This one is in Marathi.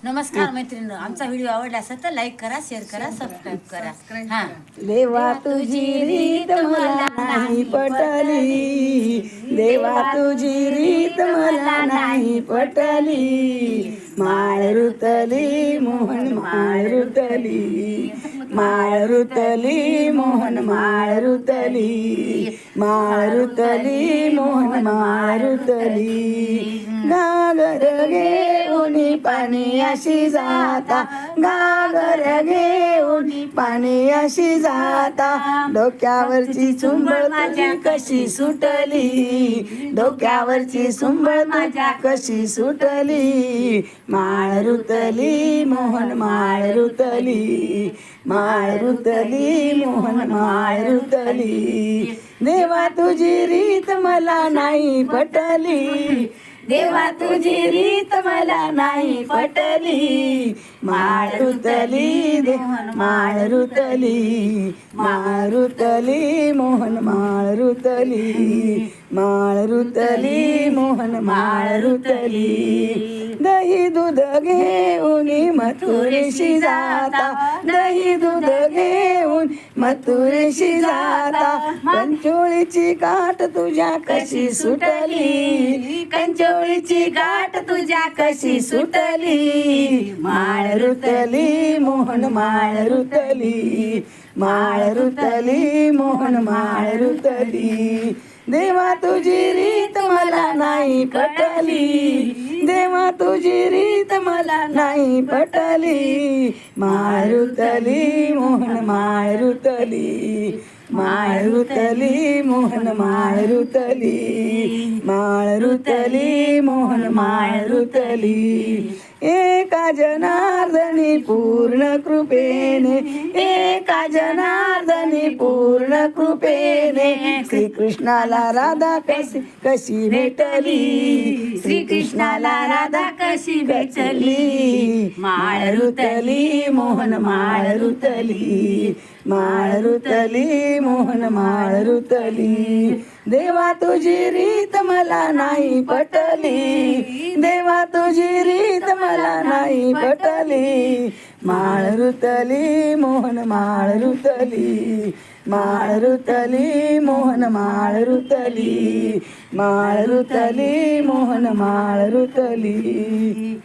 नमस्कार मैत्रिणी, आमचा व्हिडिओ आवडला असेल तर लाईक करा, शेअर करा, सबस्क्राईब करा. हा. देवा तुझी रीत मला नाही पटली, देवा तुझी रीत मला नाही पटली. माळ रुतली मोहन माळ रुतली, माळ रुतली मोहन माळ रुतली, माळ रुतली मोहन माळ रुतली. घागर घेऊन पाणी अशी जाता, घागर घेऊन पाणी अशी जाता. डोक्यावरची चुंबळ माझ्या कशी सुटली, डोक्यावरची सुंबळ माझ्या कशी सुटली. माळ रुतली मोहन माळ रुतली, माळ रुतली मोहन माळ रुतली. देवा तुझी रीत मला नाही पटली, देवा तुझी रीत मला नाही पटली. माळ रुतली मोहन माळ रुतली, माळ रुतली मोहन माळ रुतली, माळ रुतली मोहन माळ रुतली. दही दूध घेऊन मथुरेशी जाता, दही दूध घेऊन मथुरेशी जाता. कंचोळीची गाठ तुझ्या कशी सुटली, कंचोळीची गाठ तुझ्या कशी सुटली. माळ रुतली मोहन माळ रुतली, माळ रुतली मोहन माळ रुतली. देवा तुझी रीत मला नाही पटली, देवा तुझी रीत मला नाही पटली. माळ रुतली मोहन माळ रुतली, माळ रुतली मोहन माळ रुतली, माळ रुतली मोहन माळ रुतली. एका जनार्दनी पूर्ण कृपेने, एका जनार्दनी पूर्ण कृपेने. श्रीकृष्णाला राधा कशी कशी भेटली, श्रीकृष्णाला राधा कशी भेटली. माळ रुतली मोहन माळ रुतली, माळ रुतली मोहन माळ रुतली. देवा तुझी रीत मला नाही पटली, देवा तुझी रीत मला नाही पटली. माळ रुतली मोहन माळ रुतली, माळ रुतली मोहन माळ रुतली, माळ रुतली मोहन माळ रुतली.